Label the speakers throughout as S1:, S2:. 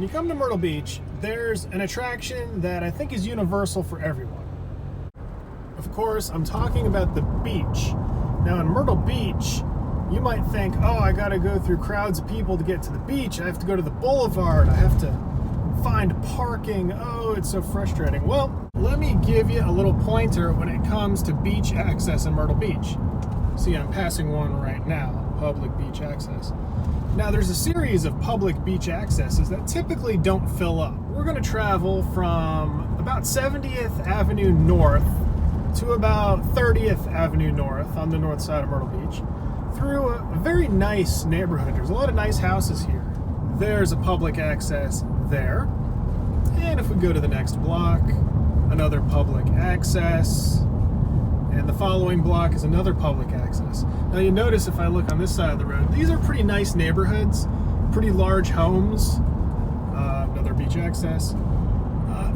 S1: when you come to Myrtle Beach, there's an attraction that I think is universal for everyone. Of course, I'm talking about the beach. Now in Myrtle Beach, you might think, oh, I gotta go through crowds of people to get to the beach. I have to go to the boulevard. I have to find parking. Oh, it's so frustrating. Well, let me give you a little pointer when it comes to beach access in Myrtle Beach. See, I'm passing one right now, public beach access. Now, there's a series of public beach accesses that typically don't fill up. We're gonna travel from about 70th Avenue North to about 30th Avenue North on the north side of Myrtle Beach through a very nice neighborhood. There's a lot of nice houses here. There's a public access there. And if we go to the next block, another public access. And the following block is another public access. Now you notice if I look on this side of the road, these are pretty nice neighborhoods, pretty large homes. Another beach access.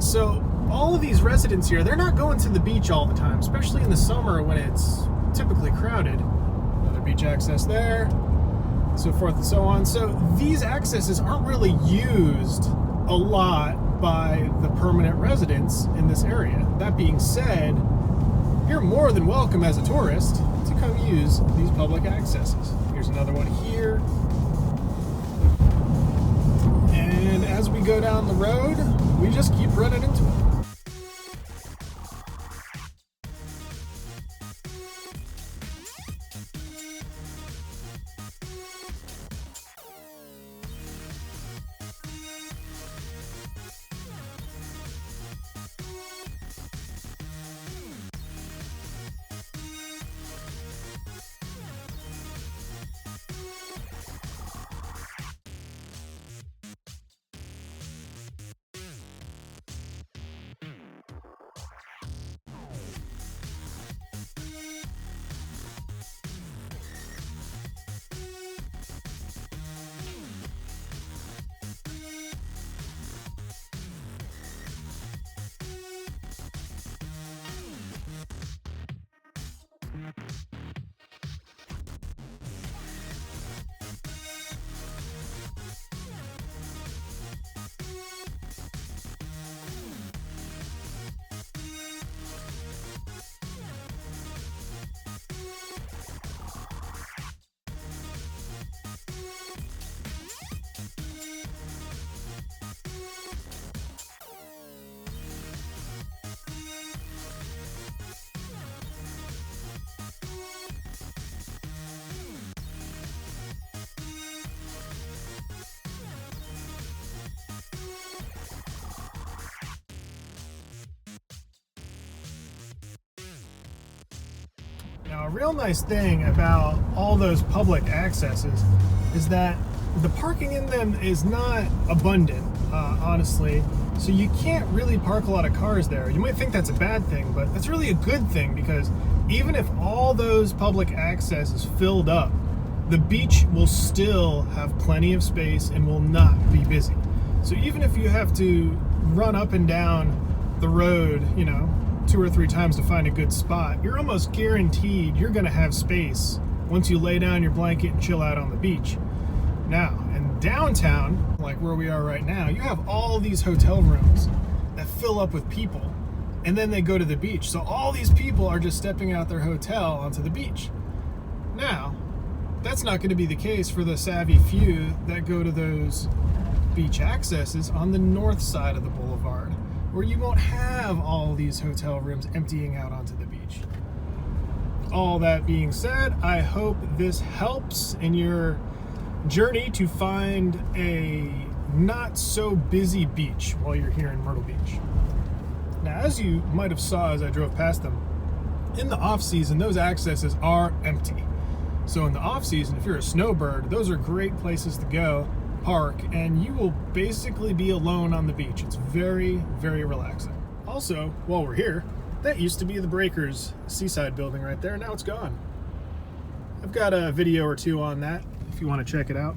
S1: So all of these residents here, they're not going to the beach all the time, especially in the summer when it's typically crowded. Another beach access there, so forth and so on. So these accesses aren't really used a lot by the permanent residents in this area. That being said, you're more than welcome as a tourist to come use these public accesses. Here's another one here. And as we go down the road, we just keep running into it. Now, a real nice thing about all those public accesses is that the parking in them is not abundant, honestly. So you can't really park a lot of cars there. You might think that's a bad thing, but that's really a good thing, because even if all those public access is filled up, the beach will still have plenty of space and will not be busy. So even if you have to run up and down the road, 2 or 3 times to find a good spot, you're almost guaranteed you're gonna have space once you lay down your blanket and chill out on the beach. Now, in downtown, like where we are right now, you have all these hotel rooms that fill up with people, and then they go to the beach. So all these people are just stepping out their hotel onto the beach. Now, that's not gonna be the case for the savvy few that go to those beach accesses on the north side of the boulevard, where you won't have all these hotel rooms emptying out onto the beach. All that being said, I hope this helps in your journey to find a not so busy beach while you're here in Myrtle Beach. Now, as you might have saw as I drove past them, in the off season, those accesses are empty. So in the off season, if you're a snowbird, those are great places to go, park, and you will basically be alone on the beach. It's very, very relaxing. Also, while we're here, that used to be the Breakers Seaside building right there. Now it's gone. I've got a video or two on that if you want to check it out.